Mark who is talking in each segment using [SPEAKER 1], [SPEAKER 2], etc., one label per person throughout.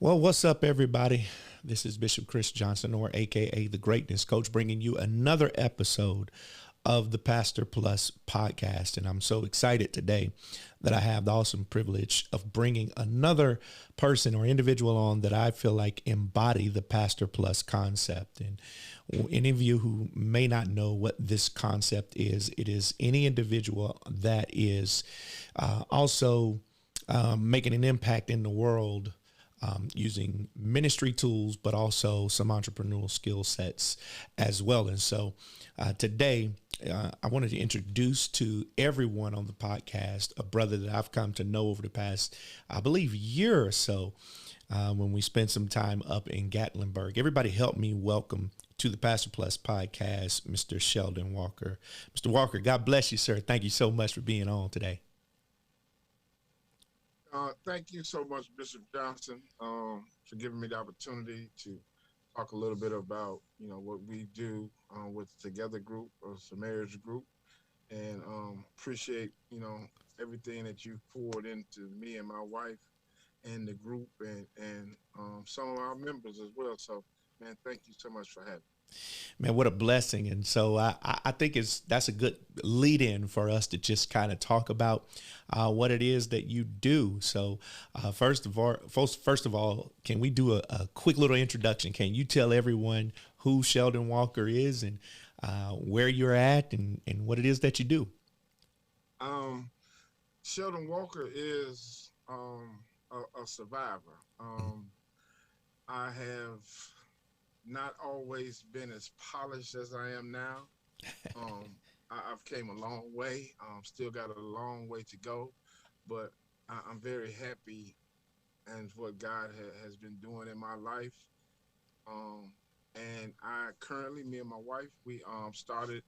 [SPEAKER 1] Well, what's up, everybody? This is Bishop Chris Johnson, or AKA the Greatness Coach, bringing you another episode of the Pastor Plus podcast. And I'm so excited today that I have the awesome privilege of bringing another person or individual on that I feel like embody the Pastor Plus concept. And any of you who may not know what this concept is, it is any individual that is also making an impact in the world, using ministry tools, but also some entrepreneurial skill sets as well. And so today, I wanted to introduce to everyone on the podcast a brother that I've come to know over the past, I believe, year or so, when we spent some time up in Gatlinburg. Everybody help me welcome to the Pastor Plus podcast, Mr. Sheldon Walker. Mr. Walker, God bless you, sir. Thank you so much for being on today.
[SPEAKER 2] Thank you so much, Bishop Johnson, for giving me the opportunity to talk a little bit about, what we do with the Together Group, or the marriage group, and appreciate, everything that you've poured into me and my wife and the group and some of our members as well. So, man, thank you so much for having me.
[SPEAKER 1] Man, what a blessing. And so I think that's a good lead in for us to just kind of talk about what it is that you do. So first of all, can we do a quick little introduction? Can you tell everyone who Sheldon Walker is and where you're at and what it is that you do?
[SPEAKER 2] Sheldon Walker is a survivor. I have not always been as polished as I am now. I've came a long way. Still got a long way to go, but I'm very happy and what God has been doing in my life. And me and my wife, we started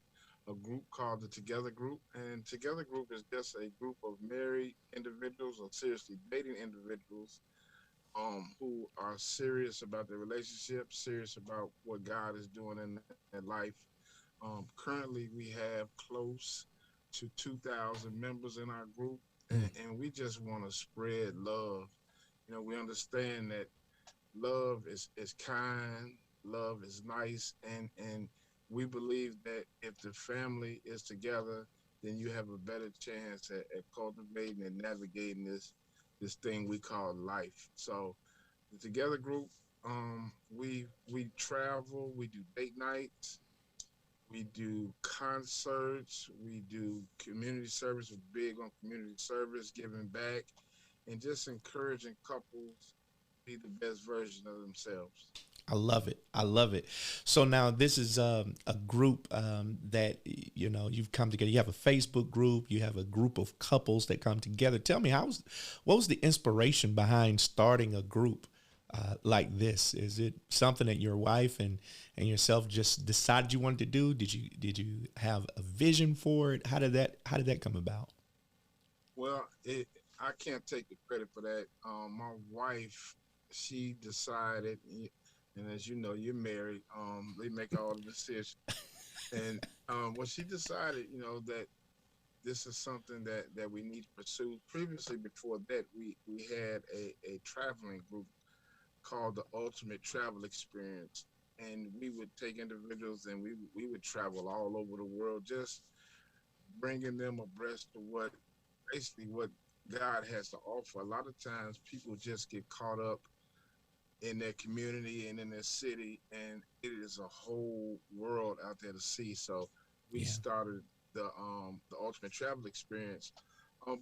[SPEAKER 2] a group called the Together Group, and Together Group is just a group of married individuals or seriously dating individuals who are serious about their relationship, serious about what God is doing in their life. Currently, we have close to 2,000 members in our group, and we just want to spread love. We understand that love is kind, love is nice, and we believe that if the family is together, then you have a better chance at cultivating and navigating this thing we call life. So the Together Group, we travel, we do date nights, we do concerts, we do community service. We're big on community service, giving back, and just encouraging couples to be the best version of themselves.
[SPEAKER 1] I love it. I love it. So now this is a group that you've come together. You have a Facebook group. You have a group of couples that come together. Tell me, what was the inspiration behind starting a group like this? Is it something that your wife and yourself just decided you wanted to do? Did you have a vision for it? How did that come about?
[SPEAKER 2] Well, I can't take the credit for that. My wife, she decided. And as you know, you're married. They make all the decisions. And when she decided, that this is something that we need to pursue. Previously, before that, we had a traveling group called the Ultimate Travel Experience. And we would take individuals and we would travel all over the world, just bringing them abreast of what God has to offer. A lot of times people just get caught up in their community and in their city, and it is a whole world out there to see. So we
[SPEAKER 1] Yeah.
[SPEAKER 2] started the Ultimate Travel Experience.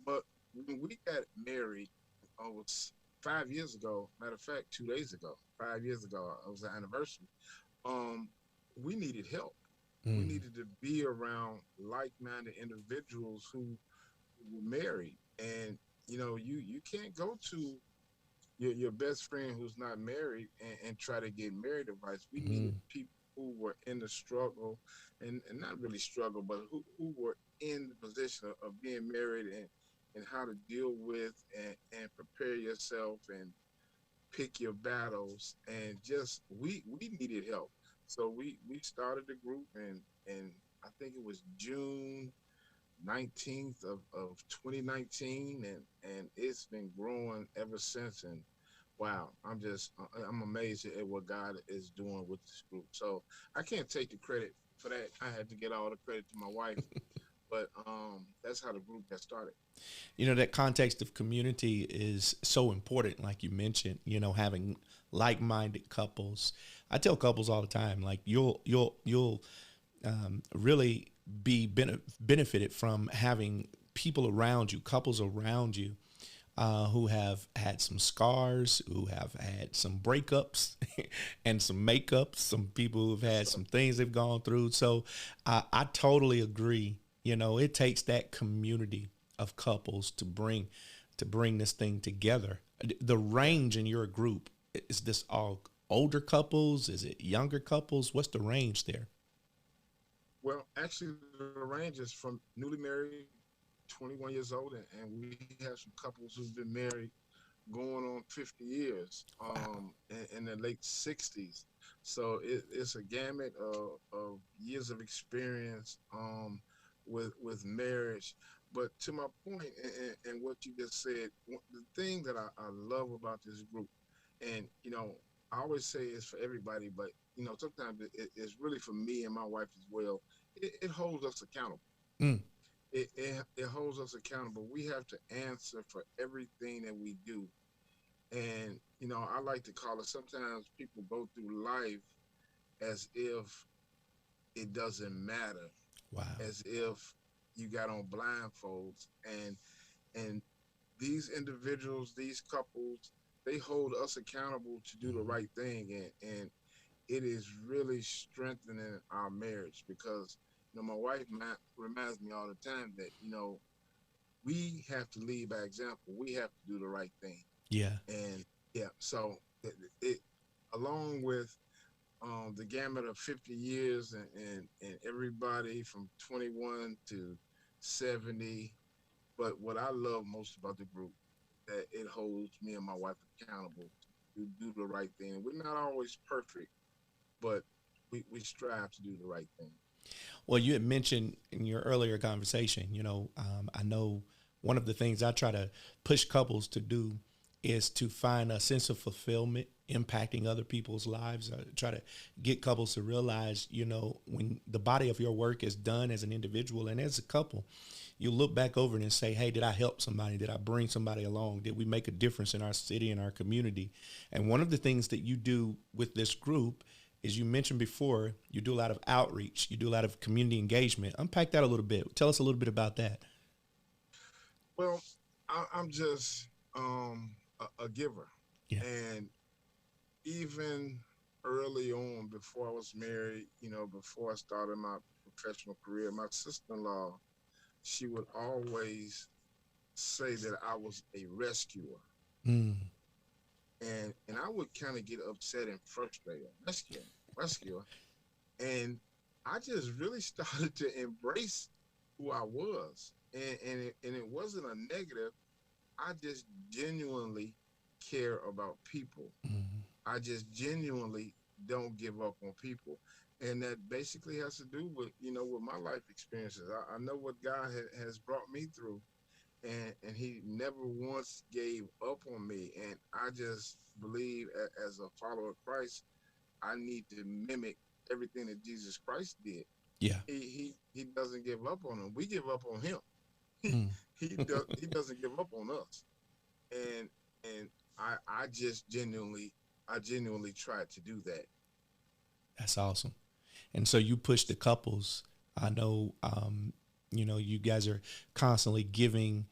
[SPEAKER 2] But when we got married, it was 5 years ago. Matter of fact, 2 days ago, 5 years ago, it was the anniversary. Um, we needed help. We
[SPEAKER 1] Mm.
[SPEAKER 2] needed to be around like-minded individuals who were married, and you can't go to your best friend who's not married and try to get married advice. We needed
[SPEAKER 1] Mm.
[SPEAKER 2] people who were in the struggle and not really struggle, but who were in the position of being married and how to deal with and prepare yourself and pick your battles. And just we needed help. So we started the group and I think it was June 19th of 2019, and it's been growing ever since. And wow, I'm amazed at what God is doing with this group. So I can't take the credit for that. I had to get all the credit to my wife, but that's how the group got started.
[SPEAKER 1] You know, that context of community is so important, like you mentioned, you know, having like-minded couples. I tell couples all the time, like you'll really be benefited from having people around you, couples around you, who have had some scars, who have had some breakups and some makeups, some people who've
[SPEAKER 2] Yes,
[SPEAKER 1] had
[SPEAKER 2] sir.
[SPEAKER 1] some things they've gone through. So I totally agree. You know, it takes that community of couples to bring this thing together. The
[SPEAKER 2] Yeah.
[SPEAKER 1] range in your group, is this all older couples? Is it younger couples? What's the range there?
[SPEAKER 2] Well, actually, the range is from newly married, 21 years old, and we have some couples who've been married going on 50 years,
[SPEAKER 1] Wow.
[SPEAKER 2] in the late 60s. So it's a gamut of years of experience, with marriage. But to my point, and what you just said, the thing that I love about this group, and I always say it's for everybody, but sometimes it's really for me and my wife as well. It holds us accountable.
[SPEAKER 1] Mm,
[SPEAKER 2] It holds us accountable. We have to answer for everything that we do. And, I like to call it, sometimes people go through life as if it doesn't matter,
[SPEAKER 1] wow.
[SPEAKER 2] as if you got on blindfolds. And these individuals, these couples, they hold us accountable to do the
[SPEAKER 1] Mhm.
[SPEAKER 2] right thing. And it is really strengthening our marriage because, my wife reminds me all the time that, we have to lead by example. We have to do the right thing.
[SPEAKER 1] Yeah.
[SPEAKER 2] And yeah, so it along with the gamut of 50 years, and everybody from 21 to 70. But what I love most about the group, that it holds me and my wife accountable to do the right thing. We're not always perfect, but we strive to do the right thing.
[SPEAKER 1] Well, you had mentioned in your earlier conversation, you know, I know one of the things I try to push couples to do is to find a sense of fulfillment impacting other people's lives. I try to get couples to realize, you know, when the body of your work is done as an individual and as a couple, you look back over it and say, hey, did I help somebody? Did I bring somebody along? Did we make a difference in our city and our community? And one of the things that you do with this group is, you mentioned before, you do a lot of outreach, you do a lot of community engagement. Unpack that a little bit. Tell us a little bit about that.
[SPEAKER 2] Well, I'm just a giver.
[SPEAKER 1] Yeah.
[SPEAKER 2] And even early on, before I was married, before I started my professional career, my sister-in-law, she would always say that I was a rescuer.
[SPEAKER 1] Mm.
[SPEAKER 2] And I would kind of get upset and frustrated. Rescuer. And I just really started to embrace who I was. And it wasn't a negative. I just genuinely care about people.
[SPEAKER 1] Mm.
[SPEAKER 2] I just genuinely don't give up on people. And that basically has to do with my life experiences. I know what God has brought me through, and he never once gave up on me. And I just believe, as a follower of Christ, I need to mimic everything that Jesus Christ did.
[SPEAKER 1] Yeah.
[SPEAKER 2] He doesn't give up on him. We give up on him. He
[SPEAKER 1] Mm.
[SPEAKER 2] he doesn't give up on us. And and I just genuinely tried to do that.
[SPEAKER 1] That's awesome. And so you push the couples. I know, you know, you guys are constantly giving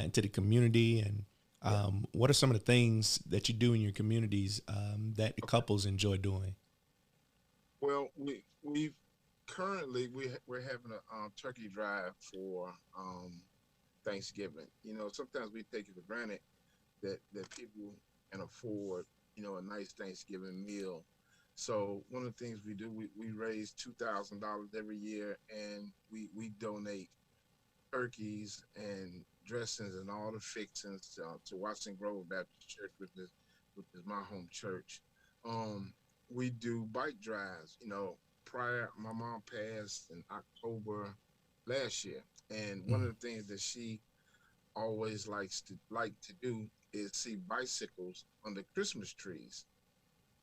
[SPEAKER 1] into the community. And
[SPEAKER 2] Yeah.
[SPEAKER 1] what are some of the things that you do in your communities that the
[SPEAKER 2] Okay.
[SPEAKER 1] couples enjoy doing?
[SPEAKER 2] Well, we've currently we're having a turkey drive for Thanksgiving. Sometimes we take it for granted that people can afford a nice Thanksgiving meal. So one of the things we do, we raise $2,000 every year, and we donate turkeys and dressings and all the fixings to Watson Grove Baptist Church, which is my home church. Um, we do bike drives. Prior, my mom passed in October last year, and one of
[SPEAKER 1] Mm.
[SPEAKER 2] the things that she always likes to do is see bicycles under Christmas trees.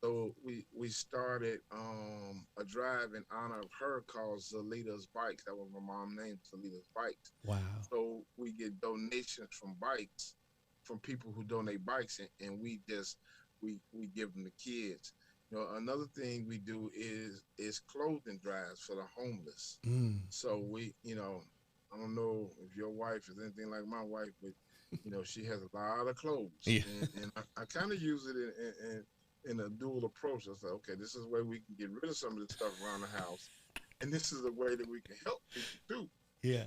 [SPEAKER 2] So we started a drive in honor of her called Zelita's Bikes. That was my mom's name, Zelita's Bikes.
[SPEAKER 1] Wow.
[SPEAKER 2] So we get donations from bikes from people who donate bikes, and we give them to kids. You know, another thing we do is clothing drives for the homeless.
[SPEAKER 1] Mm.
[SPEAKER 2] So I don't know if your wife is anything like my wife, but she has a lot of clothes,
[SPEAKER 1] Yeah.
[SPEAKER 2] and I kind of use it in a dual approach. I said, okay, this is a way we can get rid of some of the stuff around the house, and this is a way that we can help people too.
[SPEAKER 1] Yeah.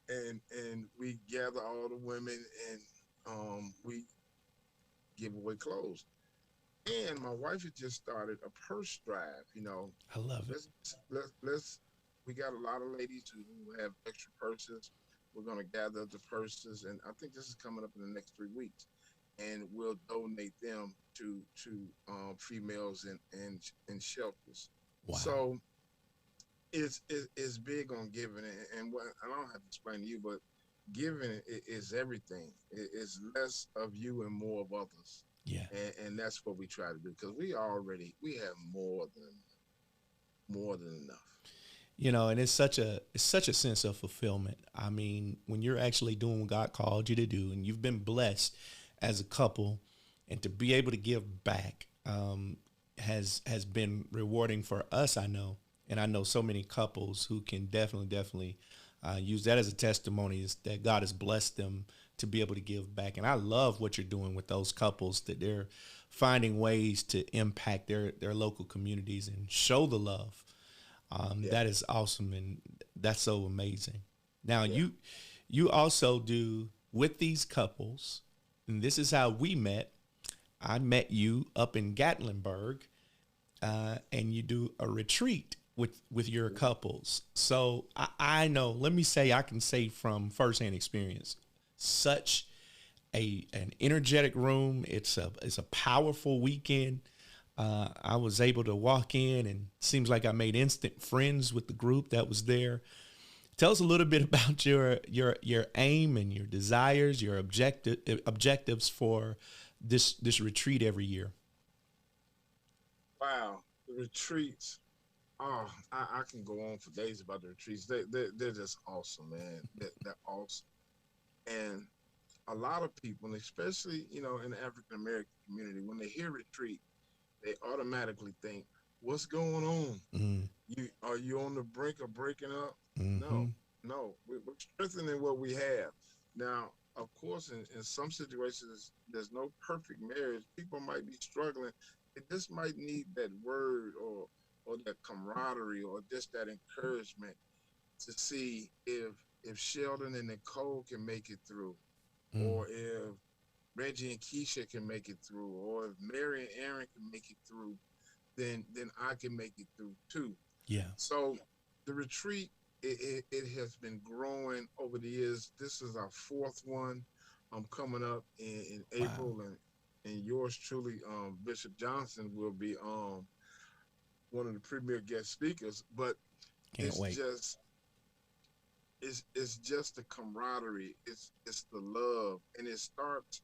[SPEAKER 2] And we gather all the women, and we give away clothes. And my wife has just started a purse drive.
[SPEAKER 1] I love it.
[SPEAKER 2] Let's let's we got a lot of ladies who have extra purses. We're gonna gather the purses, and I think this is coming up in the next 3 weeks, and we'll donate them to females and shelters.
[SPEAKER 1] Wow.
[SPEAKER 2] So it's big on giving, and what I don't have to explain to you, but giving is everything. It's less of you and more of others,
[SPEAKER 1] Yeah.
[SPEAKER 2] and that's what we try to do because we have more than enough.
[SPEAKER 1] And it's such a sense of fulfillment. I mean, when you're actually doing what God called you to do, and you've been blessed as a couple, and to be able to give back has been rewarding for us. I know, and I know so many couples who can definitely use that as a testimony, is that God has blessed them to be able to give back. And I love what you're doing with those couples, that they're finding ways to impact their local communities and show the love.
[SPEAKER 2] Yeah,
[SPEAKER 1] That is awesome, and that's so amazing. Now
[SPEAKER 2] yeah.
[SPEAKER 1] you also do with these couples, and this is how we met. I met you up in Gatlinburg, and you do a retreat with your couples. So I know. Let me say, I can say from firsthand experience, such an energetic room. It's a powerful weekend. I was able to walk in, and seems like I made instant friends with the group that was there. Tell us a little bit about your aim and your desires, your objectives for this retreat every year.
[SPEAKER 2] Wow, the retreats. Oh, I can go on for days about the retreats. They're just awesome, man. They're awesome. And a lot of people, and especially in the African American community, when they hear retreat, they automatically think, "What's going on?
[SPEAKER 1] Mm,
[SPEAKER 2] Are you on the brink of breaking up?"
[SPEAKER 1] mm-hmm.
[SPEAKER 2] No, no. We're strengthening what we have. Now, of course, in some situations, there's no perfect marriage. People might be struggling. They just might need that word or that camaraderie or just that encouragement to see if Sheldon and Nicole can make it through,
[SPEAKER 1] Mm,
[SPEAKER 2] or if Reggie and Keisha can make it through, or if Mary and Aaron can make it through, then I can make it through too.
[SPEAKER 1] yeah.
[SPEAKER 2] So the retreat, it has been growing over the years. This is our fourth one. Coming up in
[SPEAKER 1] Wow.
[SPEAKER 2] April, and yours truly, Bishop Johnson, will be one of the premier guest speakers. But
[SPEAKER 1] Can't
[SPEAKER 2] it's
[SPEAKER 1] wait.
[SPEAKER 2] just it's just the camaraderie. It's the love, and it starts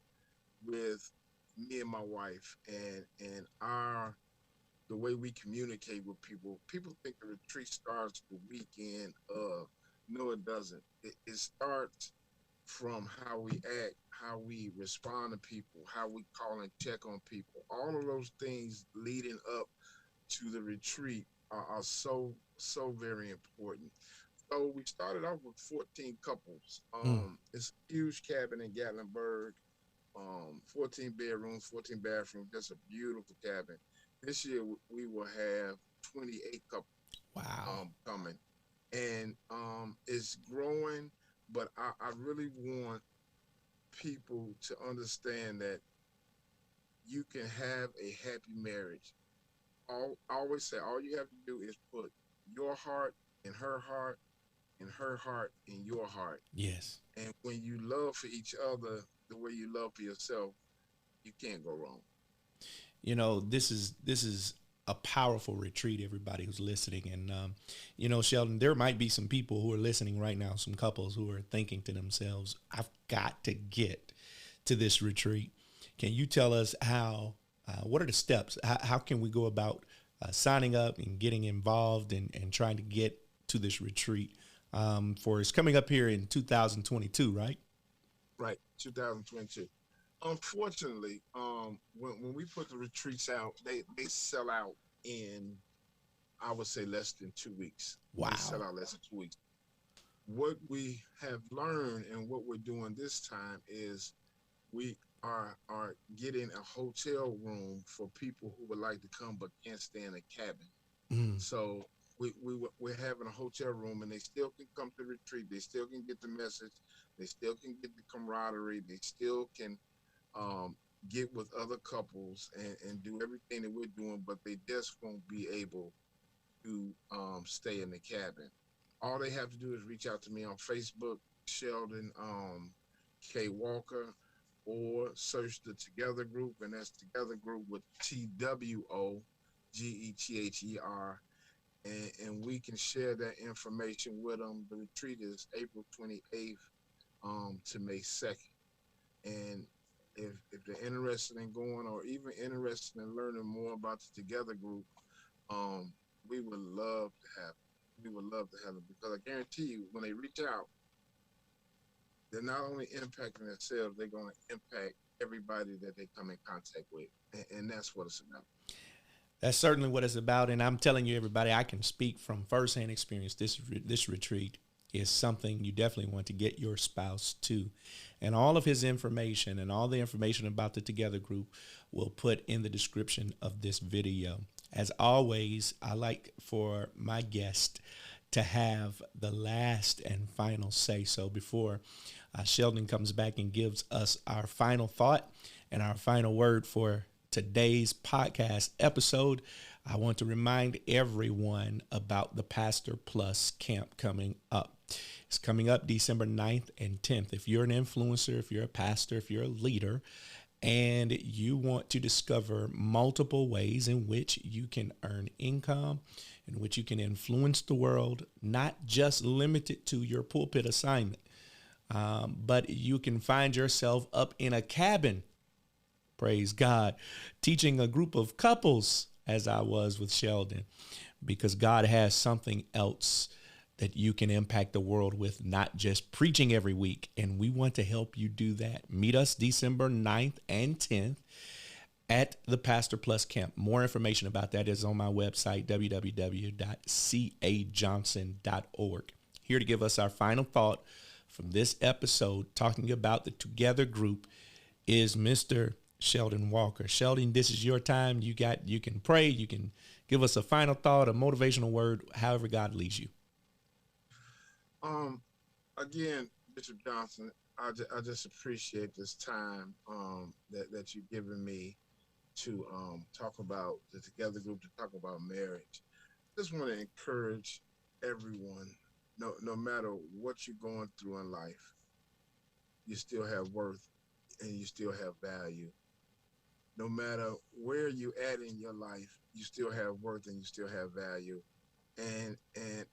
[SPEAKER 2] with me and my wife, and our the way we communicate with people. People think the retreat starts the weekend of. No, it doesn't. It starts from how we act, how we respond to people, how we call and check on people. All of those things leading up to the retreat are so very important. So we started off with 14 couples.
[SPEAKER 1] Mm,
[SPEAKER 2] It's a huge cabin in Gatlinburg, 14 bedrooms, 14 bathrooms. That's a beautiful cabin. This year we will have 28 couples
[SPEAKER 1] wow.
[SPEAKER 2] coming, and it's growing. But I really want people to understand that you can have a happy marriage. I always say all you have to do is put your heart in her heart, and her heart in your heart.
[SPEAKER 1] Yes.
[SPEAKER 2] And when you love for each other the way you love for yourself, you can't go wrong.
[SPEAKER 1] This is a powerful retreat. Everybody who's listening, and Sheldon, there might be some people who are listening right now, some couples who are thinking to themselves, "I've got to get to this retreat." Can you tell us what are the steps? How can we go about signing up and getting involved and trying to get to this retreat? For it's coming up here in 2022, right?
[SPEAKER 2] Right, 2022. Unfortunately, when we put the retreats out, they sell out in, I would say, less than 2 weeks. They
[SPEAKER 1] Wow.
[SPEAKER 2] sell out less than 2 weeks. What we have learned and what we're doing this time is we are getting a hotel room for people who would like to come but can't stay in a cabin.
[SPEAKER 1] Mm.
[SPEAKER 2] So we're having a hotel room, and they still can come to the retreat. They still can get the message. They still can get the camaraderie. They still can um, get with other couples and do everything that we're doing, but they just won't be able to stay in the cabin. All they have to do is reach out to me on Facebook, Sheldon K. Walker, or search the Together Group, and that's Together Group with TWOGETHER, and we can share that information with them. The retreat is April 28th to May 2nd. And if they're interested in going or even interested in learning more about the Together Group, um, we would love to have we would love to have them, because I guarantee you, when they reach out, they're not only impacting themselves, they're going to impact everybody that they come in contact with, and that's what it's about.
[SPEAKER 1] That's certainly what it's about, and I'm telling you, everybody, I can speak from firsthand experience. This retreat is something you definitely want to get your spouse to, and all of his information and all the information about the Together Group will put in the description of this video. As always, I like for my guest to have the last and final say so before Sheldon comes back and gives us our final thought and our final word for today's podcast episode. I want to remind everyone about the Pastor Plus camp coming up. It's coming up December 9th and 10th. If you're an influencer, if you're a pastor, if you're a leader, and you want to discover multiple ways in which you can earn income, in which you can influence the world, not just limited to your pulpit assignment, but you can find yourself up in a cabin, praise God, teaching a group of couples as I was with Sheldon, because God has something else that you can impact the world with, not just preaching every week. And we want to help you do that. Meet us December 9th and 10th at the Pastor Plus Camp. More information about that is on my website, www.cajohnson.org. Here to give us our final thought from this episode, talking about the Together Group, is Mr. Sheldon Walker. Sheldon, this is your time. You can pray. You can give us a final thought, a motivational word, however God leads you.
[SPEAKER 2] Um, Again, Bishop Johnson, I just appreciate this time that you've given me to talk about the Together Group, to talk about marriage. Just want to encourage everyone, no matter what you're going through in life, you still have worth and you still have value. No matter where you at in your life, you still have worth and you still have value. And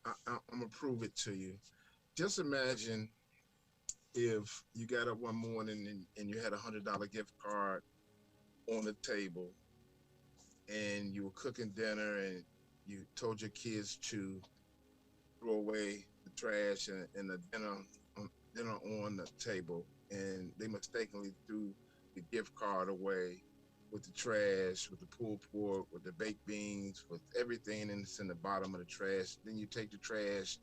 [SPEAKER 2] I'm gonna prove it to you. Just imagine if you got up one morning and you had $100 gift card on the table, and you were cooking dinner, and you told your kids to throw away the trash and the dinner on the table, and they mistakenly threw the gift card away with the trash, with the pulled pork, with the baked beans, with everything that's in the bottom of the trash. Then you take the trash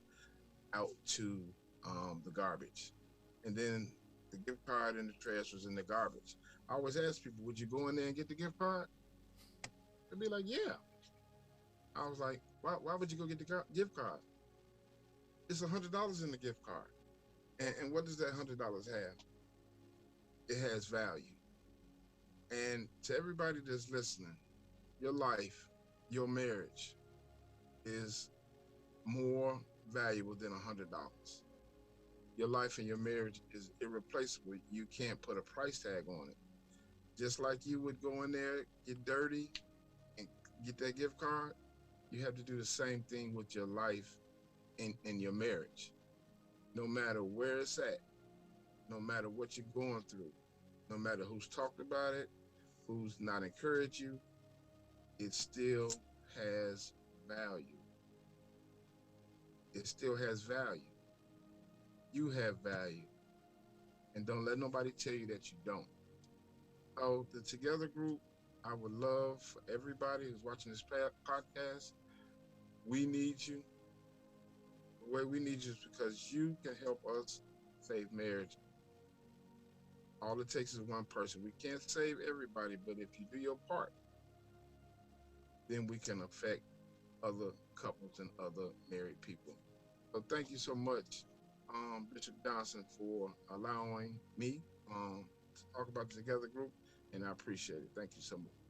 [SPEAKER 2] out to the garbage, and then the gift card and the trash was in the garbage. I always ask people, would you go in there and get the gift card? They'd be like, yeah. I was like, why would you go get the gift card? It's $100 in the gift card. And what does that $100 have? It has value. And to everybody that's listening, your life, your marriage is more valuable than $100. Your life and your marriage is irreplaceable. You can't put a price tag on it. Just like you would go in there, get dirty, and get that gift card, you have to do the same thing with your life and your marriage. No matter where it's at, no matter what you're going through, no matter who's talked about it, who's not encouraged you, it still has value. It still has value. You have value. And don't let nobody tell you that you don't. Oh, the Together Group, I would love for everybody who's watching this podcast, we need you. The way we need you is because you can help us save marriage. All it takes is one person. We can't save everybody, but if you do your part, then we can affect other couples and other married people. So thank you so much, Bishop Johnson, for allowing me to talk about the Together Group, and I appreciate it. Thank you so much.